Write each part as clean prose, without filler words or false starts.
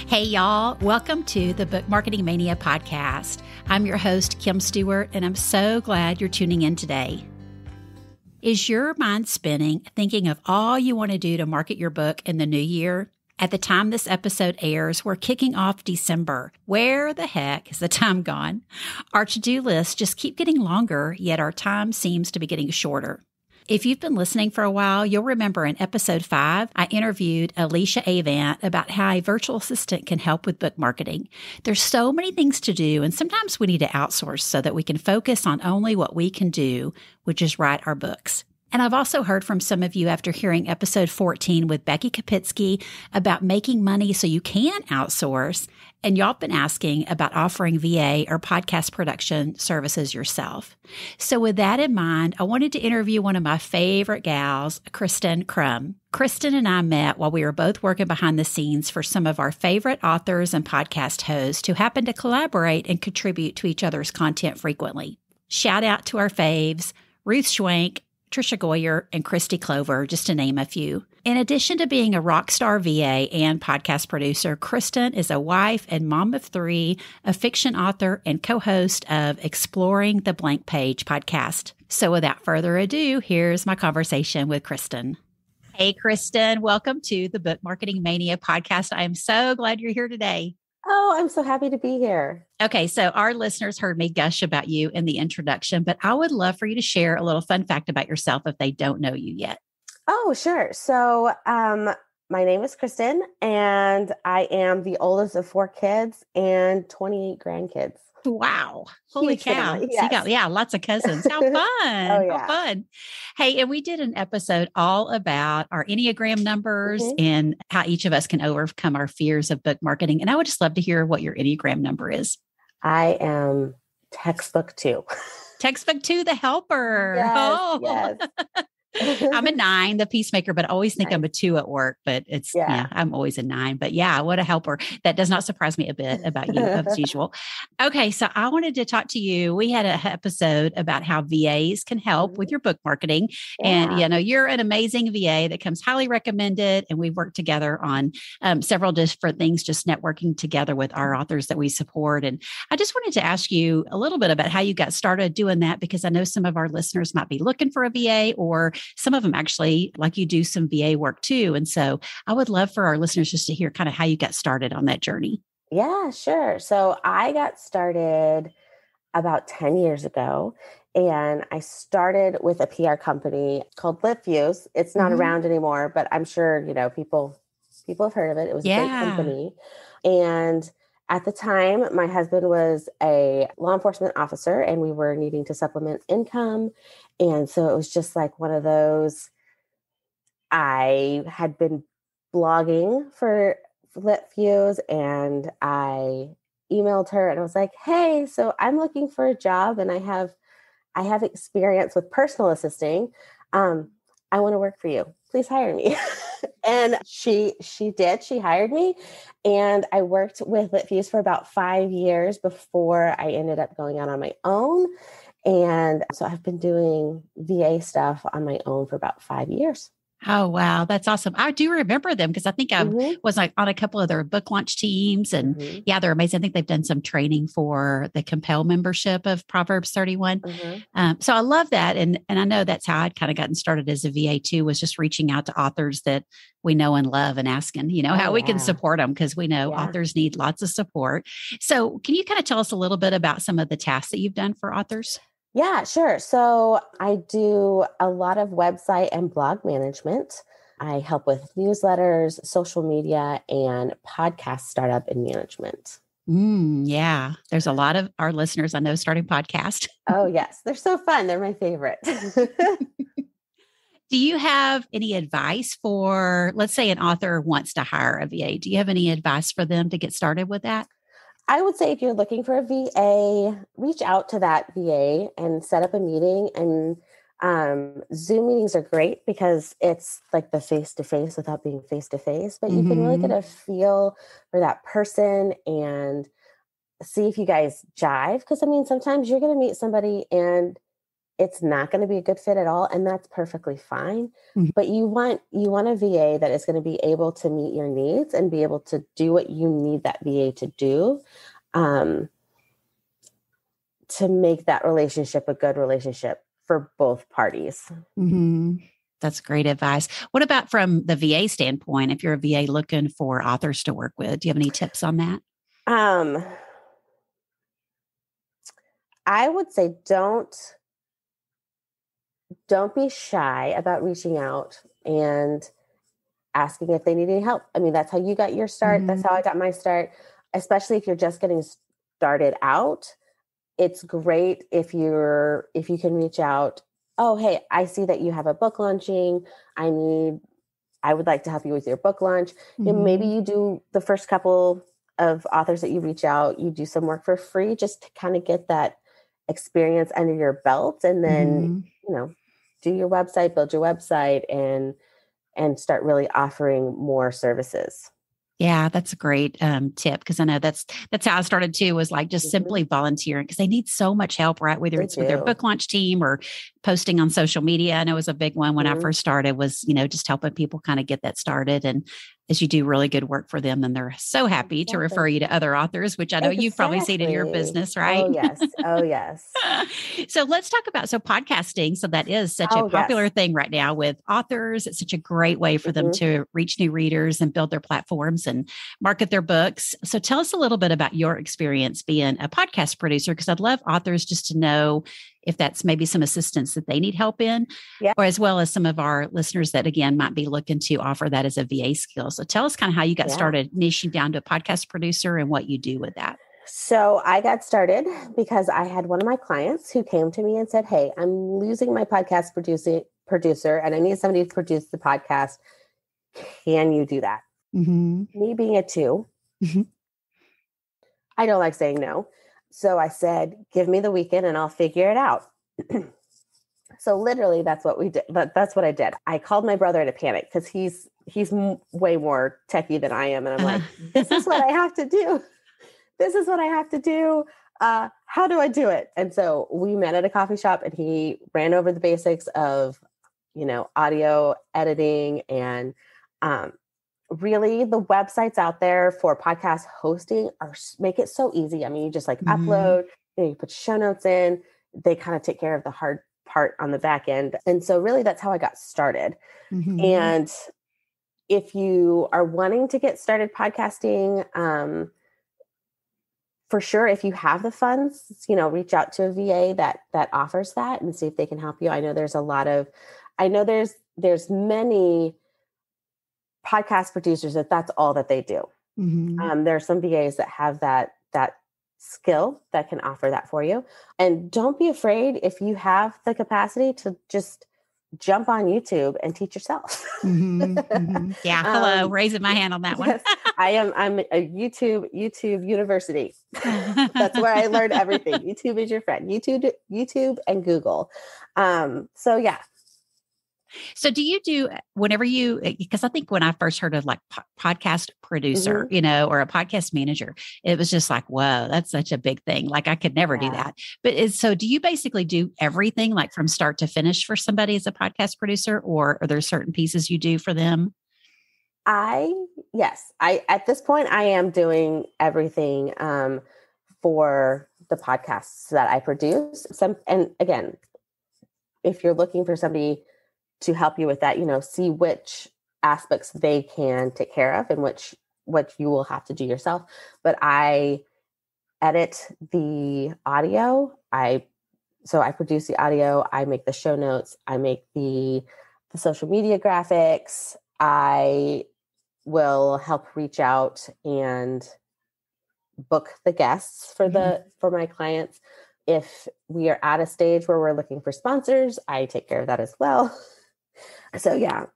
Hey, y'all. Welcome to the Book Marketing Mania podcast. I'm your host, Kim Stewart, and I'm so glad you're tuning in today. Is your mind spinning, thinking of all you want to do to market your book in the new year? At the time this episode airs, we're kicking off December. Where the heck is the time gone? Our to-do lists just keep getting longer, yet our time seems to be getting shorter. If you've been listening for a while, you'll remember in episode 5, I interviewed Alicia Avant about how a virtual assistant can help with book marketing. There's so many things to do, and sometimes we need to outsource so that we can focus on only what we can do, which is write our books. And I've also heard from some of you after hearing episode 14 with Becky Kapitsky about making money so you can outsource. And y'all been asking about offering VA or podcast production services yourself. So with that in mind, I wanted to interview one of my favorite gals, Christen Krumm. Christen and I met while we were both working behind the scenes for some of our favorite authors and podcast hosts who happen to collaborate and contribute to each other's content frequently. Shout out to our faves, Ruth Schwank, Trisha Goyer, and Christy Clover, just to name a few. In addition to being a rock star VA and podcast producer, Christen is a wife and mom of 3, a fiction author, and co-host of Exploring the Blank Page podcast. So without further ado, here's my conversation with Christen. Hey, Christen, welcome to the Book Marketing Mania podcast. I am so glad you're here today. Oh, I'm so happy to be here. Okay, so our listeners heard me gush about you in the introduction, but I would love for you to share a little fun fact about yourself if they don't know you yet. Oh, sure. So my name is Christen, and I am the oldest of 4 kids and 28 grandkids. Wow. Holy Huge cow. family, So yes. you got, lots of cousins. How fun. Oh, yeah. How fun. Hey, and we did an episode all about our Enneagram numbers and how each of us can overcome our fears of book marketing. And I would just love to hear what your Enneagram number is. I am textbook 2. Textbook 2, the helper. Yes, yes. I'm a 9, the peacemaker, but I always think I'm a 2 at work, but I'm always a 9, but yeah, what a helper. That does not surprise me a bit about you as usual. Okay. So I wanted to talk to you. We had an episode about how VAs can help with your book marketing. And, you're an amazing VA that comes highly recommended. And we've worked together on several different things, just networking together with our authors that we support. And I just wanted to ask you a little bit about how you got started doing that, because I know some of our listeners might be looking for a VA, or some of them actually, like you, do some VA work too. And so I would love for our listeners just to hear kind of how you got started on that journey. Yeah, sure. So I got started about 10 years ago, and I started with a PR company called LitFuse. It's not around anymore, but I'm sure, people have heard of it. It was a great company. And at the time, my husband was a law enforcement officer, and we were needing to supplement income. And so it was just like one of those, I had been blogging for LitFuse, and I emailed her and I was like, hey, so I'm looking for a job, and I have experience with personal assisting. I want to work for you. Please hire me. And she did. She hired me, and I worked with LitFuse for about 5 years before I ended up going out on my own. And so I've been doing VA stuff on my own for about 5 years. Oh, wow. That's awesome. I do remember them because I think I was on a couple of their book launch teams, and they're amazing. I think they've done some training for the Compel membership of Proverbs 31. So I love that. And I know that's how I'd kind of gotten started as a VA too, was just reaching out to authors that we know and love and asking, how we can support them, because we know authors need lots of support. So can you kind of tell us a little bit about some of the tasks that you've done for authors? Yeah, sure. So I do a lot of website and blog management. I help with newsletters, social media, and podcast startup and management. Yeah. There's a lot of our listeners I know starting podcasts. Oh, yes. They're so fun. They're my favorite. Do you have any advice for, let's say an author wants to hire a VA? Do you have any advice for them to get started with that? I would say if you're looking for a VA, reach out to that VA and set up a meeting. And Zoom meetings are great because it's like the face-to-face without being face-to-face, but you can really get a feel for that person and see if you guys jive. Because sometimes you're going to meet somebody and it's not going to be a good fit at all. And that's perfectly fine. Mhm. But you want a VA that is going to be able to meet your needs and be able to do what you need that VA to do, to make that relationship a good relationship for both parties. Mm-hmm. That's great advice. What about from the VA standpoint? If you're a VA looking for authors to work with, do you have any tips on that? I would say don't be shy about reaching out and asking if they need any help. I mean, that's how you got your start. Mm-hmm. That's how I got my start, especially if you're just getting started out. It's great if you can reach out. Oh, hey, I see that you have a book launching. I would like to help you with your book launch. Mm-hmm. You know, maybe you do the first couple of authors that you reach out, you do some work for free just to kind of get that experience under your belt. And then, do your website, build your website, and start really offering more services. Yeah, that's a great tip, because I know that's how I started too, was like just simply volunteering, because they need so much help, right? Whether it's with their book launch team or posting on social media. I know it was a big one when I first started, was, just helping people kind of get that started. And as you do really good work for them, and they're so happy to refer you to other authors, which I know you've probably seen in your business, right? Oh, yes. Oh, yes. So let's talk about, podcasting. So that is such a popular thing right now with authors. It's such a great way for them to reach new readers and build their platforms and market their books. So tell us a little bit about your experience being a podcast producer, because I'd love authors just to know if that's maybe some assistance that they need help in, or as well as some of our listeners that, again, might be looking to offer that as a VA skill. So tell us kind of how you got started niching down to a podcast producer and what you do with that. So I got started because I had one of my clients who came to me and said, hey, I'm losing my podcast producer and I need somebody to produce the podcast. Can you do that? Mm-hmm. Me being a 2, I don't like saying no. So I said, give me the weekend and I'll figure it out. So literally that's what we did. That's what I did. I called my brother in a panic because he's way more techie than I am. And I'm like, this is what I have to do. This is what I have to do. How do I do it? And so we met at a coffee shop and he ran over the basics of, audio editing and, really the websites out there for podcast hosting make it so easy. I mean, you just upload, you put show notes in, they kind of take care of the hard part on the back end. And so really that's how I got started. Mm-hmm. And if you are wanting to get started podcasting, for sure, if you have the funds, reach out to a VA that offers that and see if they can help you. I know there's there's many podcast producers that's all that they do. Mm-hmm. There are some VAs that have that skill that can offer that for you. And don't be afraid if you have the capacity to just jump on YouTube and teach yourself. Mm-hmm, mm-hmm. Yeah. Hello. Raising my hand on that one. Yes, I'm a YouTube university. That's where I learned everything. YouTube is your friend. YouTube and Google. So yeah. So do you do whenever because I think when I first heard of podcast producer, or a podcast manager, it was just like, whoa, that's such a big thing. Like I could never do that. But so do you basically do everything like from start to finish for somebody as a podcast producer, or are there certain pieces you do for them? Yes, at this point I am doing everything for the podcasts that I produce. And again, if you're looking for somebody to help you with that, see which aspects they can take care of and what you will have to do yourself. But I edit the audio. So I produce the audio. I make the show notes. I make the social media graphics. I will help reach out and book the guests for my clients. If we are at a stage where we're looking for sponsors, I take care of that as well. So yeah.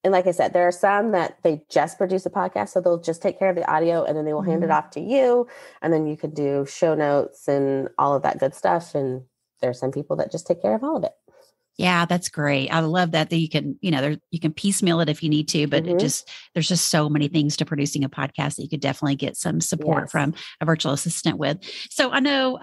And like I said, there are some that they just produce a podcast, so they'll just take care of the audio and then they will hand it off to you. And then you can do show notes and all of that good stuff. And there are some people that just take care of all of it. Yeah, that's great. I love that you can, you can piecemeal it if you need to, but there's just so many things to producing a podcast that you could definitely get some support from a virtual assistant with. So I know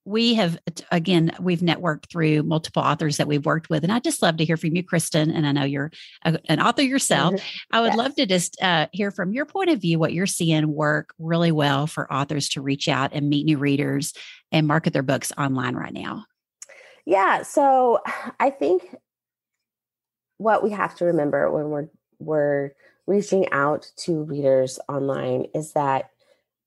we've networked through multiple authors that we've worked with, and I'd just love to hear from you, Christen. And I know you're an author yourself. I would love to just hear from your point of view what you're seeing work really well for authors to reach out and meet new readers and market their books online right now. Yeah. So I think what we have to remember when we're reaching out to readers online is that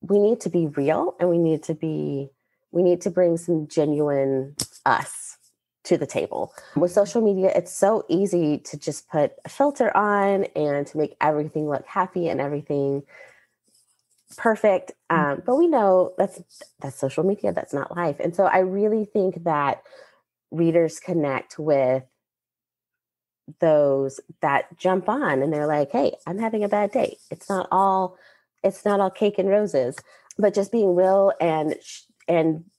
we need to be real, and we need to bring some genuine us to the table. With social media, it's so easy to just put a filter on and to make everything look happy and everything perfect. But we know that's social media. That's not life. And so I really think that readers connect with those that jump on and they're like, hey, I'm having a bad day. It's not all cake and roses, but just being real and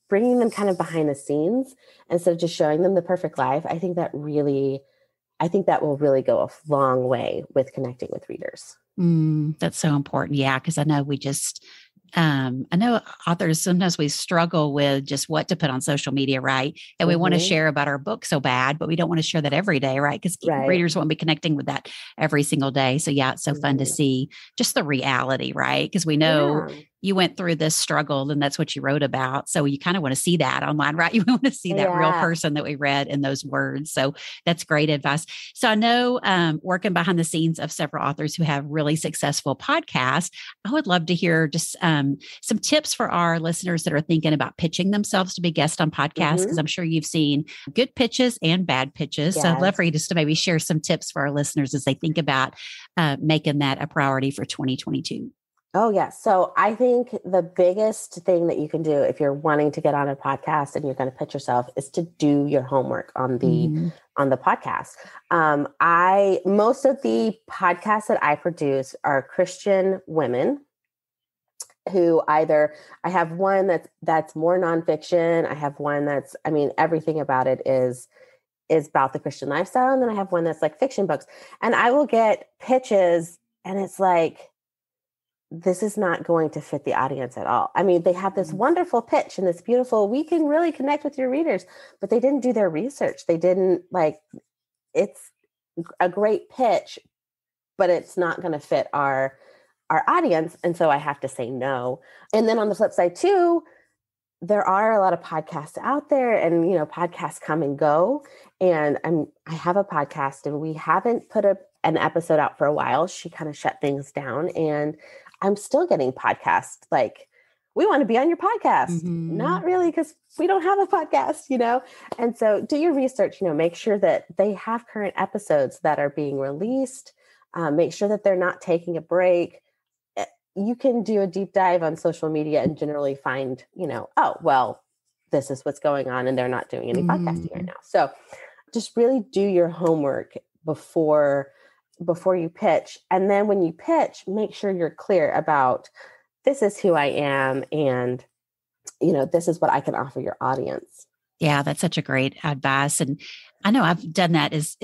bringing them kind of behind the scenes instead of just showing them the perfect life. I think that will really go a long way with connecting with readers. That's so important. Yeah. Cause I know I know authors, sometimes we struggle with just what to put on social media, right? And we want to share about our book so bad, but we don't want to share that every day, right? Because readers won't be connecting with that every single day. So yeah, it's so fun to see just the reality, right? Because we know you went through this struggle and that's what you wrote about. So you kind of want to see that online, right? You want to see that real person that we read in those words. So that's great advice. So I know working behind the scenes of several authors who have really successful podcasts, I would love to hear just some tips for our listeners that are thinking about pitching themselves to be guests on podcasts, because I'm sure you've seen good pitches and bad pitches. Yes. So I'd love for you just to maybe share some tips for our listeners as they think about making that a priority for 2022. Oh, yeah. So I think the biggest thing that you can do if you're wanting to get on a podcast and you're going to pitch yourself is to do your homework on the podcast. Most of the podcasts that I produce are Christian women who I have one that's more nonfiction. I have one everything about it is about the Christian lifestyle. And then I have one that's like fiction books, and I will get pitches and it's like, this is not going to fit the audience at all. I mean, they have this wonderful pitch and this beautiful, we can really connect with your readers, but they didn't do their research. They didn't it's a great pitch, but it's not going to fit our audience. And so I have to say no. And then on the flip side too, there are a lot of podcasts out there, and, podcasts come and go. And I have a podcast and we haven't put an episode out for a while. She kind of shut things down, and I'm still getting podcasts like, we want to be on your podcast. Not really, because we don't have a podcast, And so do your research, make sure that they have current episodes that are being released. Make sure that they're not taking a break. You can do a deep dive on social media and generally find, oh, well, this is what's going on and they're not doing any podcasting right now. So just really do your homework before you pitch. And then when you pitch, make sure you're clear about, this is who I am, and, this is what I can offer your audience. Yeah, that's such a great advice. And I know I've done that just,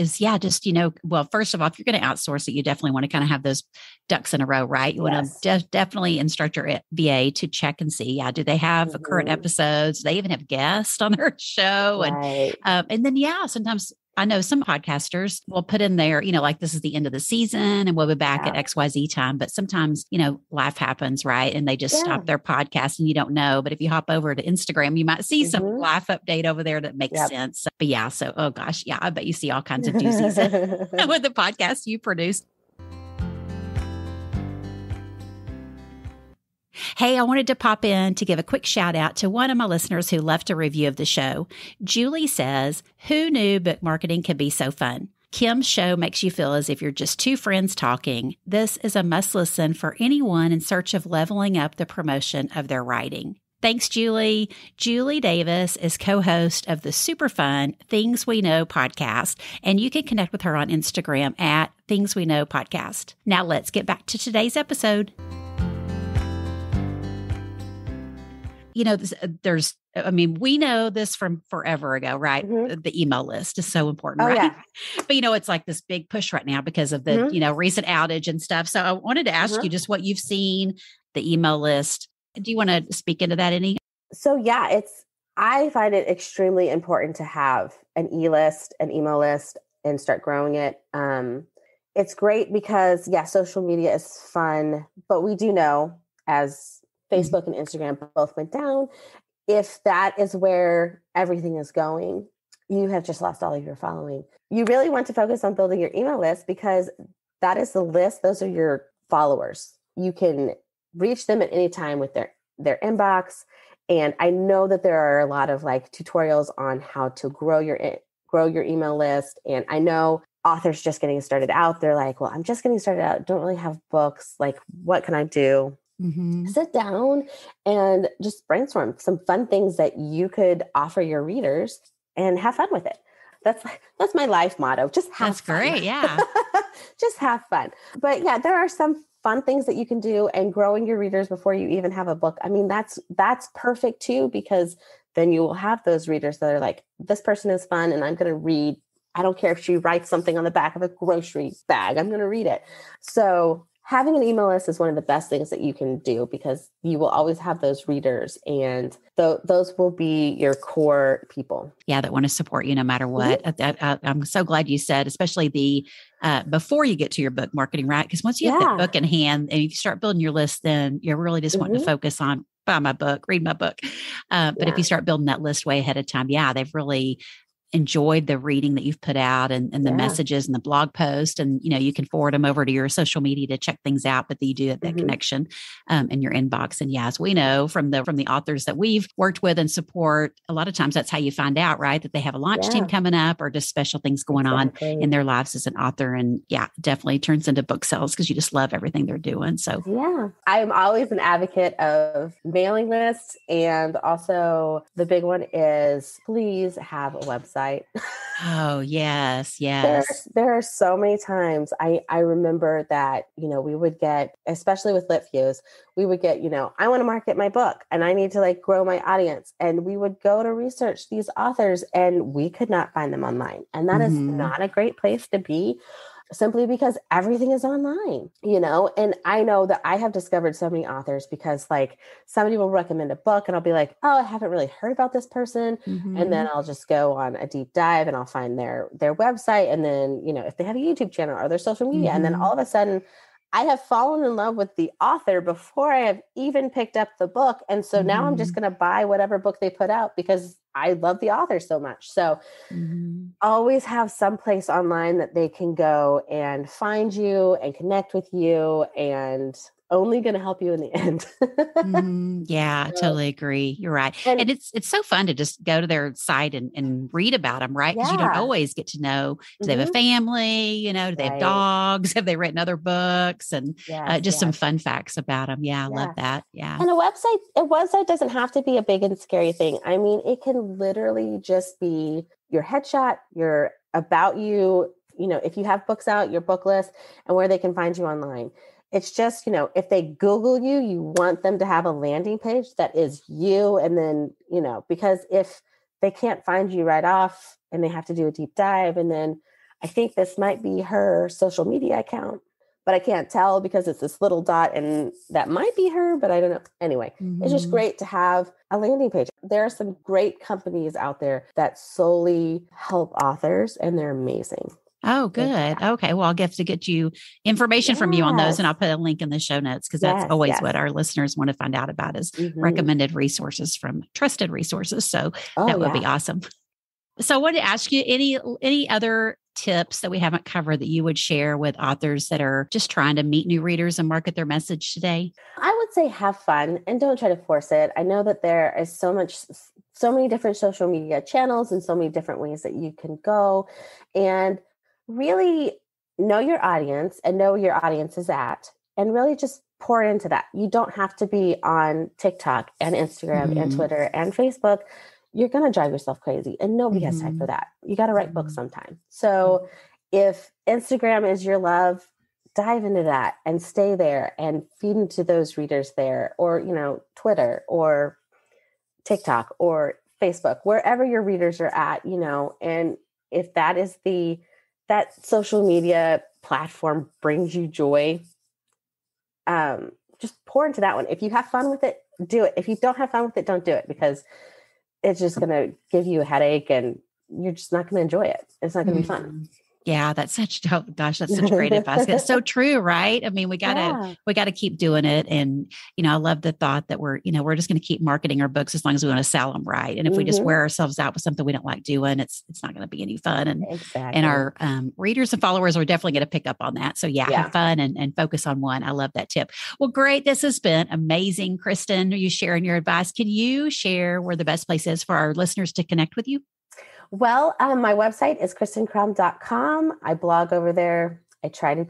well, first of all, if you're going to outsource it, you definitely want to kind of have those ducks in a row, right? You want to definitely instruct your VA to check and see, do they have current episodes? Do they even have guests on their show? Right. And then, sometimes I know some podcasters will put in there, like this is the end of the season and we'll be back at XYZ time. But sometimes, life happens, right? And they just stop their podcast and you don't know. But if you hop over to Instagram, you might see some life update over there that makes sense. But oh gosh, I bet you see all kinds of doozies with the podcast you produce. Hey, I wanted to pop in to give a quick shout out to one of my listeners who left a review of the show. Julie says, "Who knew book marketing could be so fun? Kim's show makes you feel as if you're just two friends talking. This is a must listen for anyone in search of leveling up the promotion of their writing." Thanks, Julie. Julie Davis is co-host of the super fun Things We Know podcast, and you can connect with her on Instagram at Things We Know Podcast. Now let's get back to today's episode. There's I mean, we know this from forever ago, right? Mm-hmm. The email list is so important, Oh, right? yeah. But it's like this big push right now because of the, Mm-hmm. recent outage and stuff. So I wanted to ask Uh-huh. you just what you've seen, the email list. Do you want to speak into that any? So yeah, I find it extremely important to have an e-list, an email list, and start growing it. It's great because social media is fun, but we do know as Mhm. Facebook and Instagram both went down, if that is where everything is going, you have just lost all of your following. You really want to focus on building your email list because that is the list. Those are your followers. You can reach them at any time with their inbox. And I know that there are a lot of like tutorials on how to grow your email list. And I know authors just getting started out, they're like, well, I'm just getting started out. Don't really have books. Like, what can I do? Mm-hmm. Sit down and just brainstorm some fun things that you could offer your readers and have fun with it. That's my life motto. Just have That's fun. great. Yeah. Just have fun. But yeah, there are some fun things that you can do, and growing your readers before you even have a book. I mean, that's perfect too, because then you will have those readers that are like, this person is fun and I'm going to read. I don't care if she writes something on the back of a grocery bag. I'm going to read it. So having an email list is one of the best things that you can do because you will always have those readers, and those will be your core people. Yeah, that want to support you no matter what. Mm-hmm. I'm so glad you said, especially the before you get to your book marketing, right? Because once you have that book in hand and if you start building your list, then you're really just wanting to focus on buy my book, read my book. But if you start building that list way ahead of time, they've really enjoyed the reading that you've put out and the messages and the blog post. And, you can forward them over to your social media to check things out, but you do have that connection in your inbox. And as we know from the authors that we've worked with and support, a lot of times that's how you find out, right? That they have a launch team coming up or just special things going on in their lives as an author. And definitely turns into book sales because you just love everything they're doing. So I'm always an advocate of mailing lists. And also the big one is please have a website. Oh, yes. There are so many times I remember that, we would get, especially with Lit Views, we would get, I want to market my book and I need to like grow my audience. And we would go to research these authors and we could not find them online. And that is not a great place to be, simply because everything is online, and I know that I have discovered so many authors because like somebody will recommend a book and I'll be like, oh, I haven't really heard about this person. And then I'll just go on a deep dive and I'll find their website. And then, if they have a YouTube channel or their social media, and then all of a sudden I have fallen in love with the author before I have even picked up the book. And so now I'm just going to buy whatever book they put out because I love the author so much. So always have some place online that they can go and find you and connect with you, and only going to help you in the end. I totally agree. You're right. And it's so fun to just go to their site and read about them, right? Because you don't always get to know, do they have a family? Do they have dogs? Have they written other books? And just some fun facts about them. I love that. Yeah. And a website doesn't have to be a big and scary thing. I mean, it can literally just be your headshot, your about you, if you have books out, your book list, and where they can find you online. It's just, if they Google you, you want them to have a landing page that is you. And then, because if they can't find you right off and they have to do a deep dive, and then I think this might be her social media account, but I can't tell because it's this little dot and that might be her, but I don't know. Anyway, it's just great to have a landing page. There are some great companies out there that solely help authors and they're amazing. Oh, good. Okay. Well, I'll get to get you information from you on those, and I'll put a link in the show notes because that's always what our listeners want to find out about is recommended resources from trusted resources. So that would be awesome. So I wanted to ask you any other tips that we haven't covered that you would share with authors that are just trying to meet new readers and market their message today? I would say have fun and don't try to force it. I know that there is so many different social media channels and so many different ways that you can go, and really know your audience and know where your audience is at, and really just pour into that. You don't have to be on TikTok and Instagram and Twitter and Facebook. You're going to drive yourself crazy, and nobody has time for that. You got to write books sometime. So if Instagram is your love, dive into that and stay there and feed into those readers there, or, Twitter or TikTok or Facebook, wherever your readers are at, and if that is that social media platform brings you joy, just pour into that one. If you have fun with it, do it. If you don't have fun with it, don't do it, because it's just going to give you a headache and you're just not going to enjoy it. It's not going to be fun. Yeah, that's such great advice. It's so true, right? I mean, we gotta keep doing it. And, I love the thought that we're just going to keep marketing our books as long as we want to sell them right. And if we just wear ourselves out with something we don't like doing, it's not going to be any fun. And our readers and followers are definitely going to pick up on that. So have fun and focus on one. I love that tip. Well, great. This has been amazing. Christen, are you sharing your advice? Can you share where the best place is for our listeners to connect with you? Well, my website is christenkrumm.com. I blog over there. I try to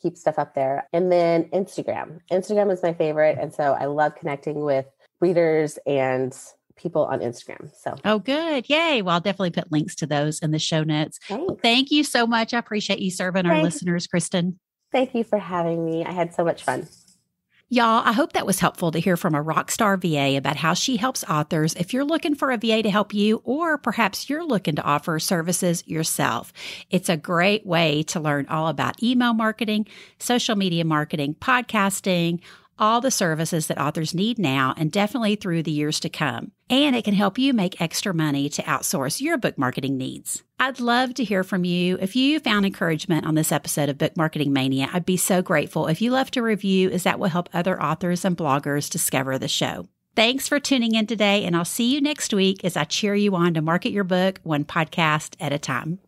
keep stuff up there. And then Instagram. Instagram is my favorite. And so I love connecting with readers and people on Instagram. So, oh, good. Yay. Well, I'll definitely put links to those in the show notes. Well, thank you so much. I appreciate you serving our listeners, Christen. Thank you for having me. I had so much fun. Y'all, I hope that was helpful to hear from a rock star VA about how she helps authors. If you're looking for a VA to help you, or perhaps you're looking to offer services yourself, it's a great way to learn all about email marketing, social media marketing, podcasting, all the services that authors need now and definitely through the years to come. And it can help you make extra money to outsource your book marketing needs. I'd love to hear from you. If you found encouragement on this episode of Book Marketing Mania, I'd be so grateful if you left a review, as that will help other authors and bloggers discover the show. Thanks for tuning in today, and I'll see you next week as I cheer you on to market your book one podcast at a time.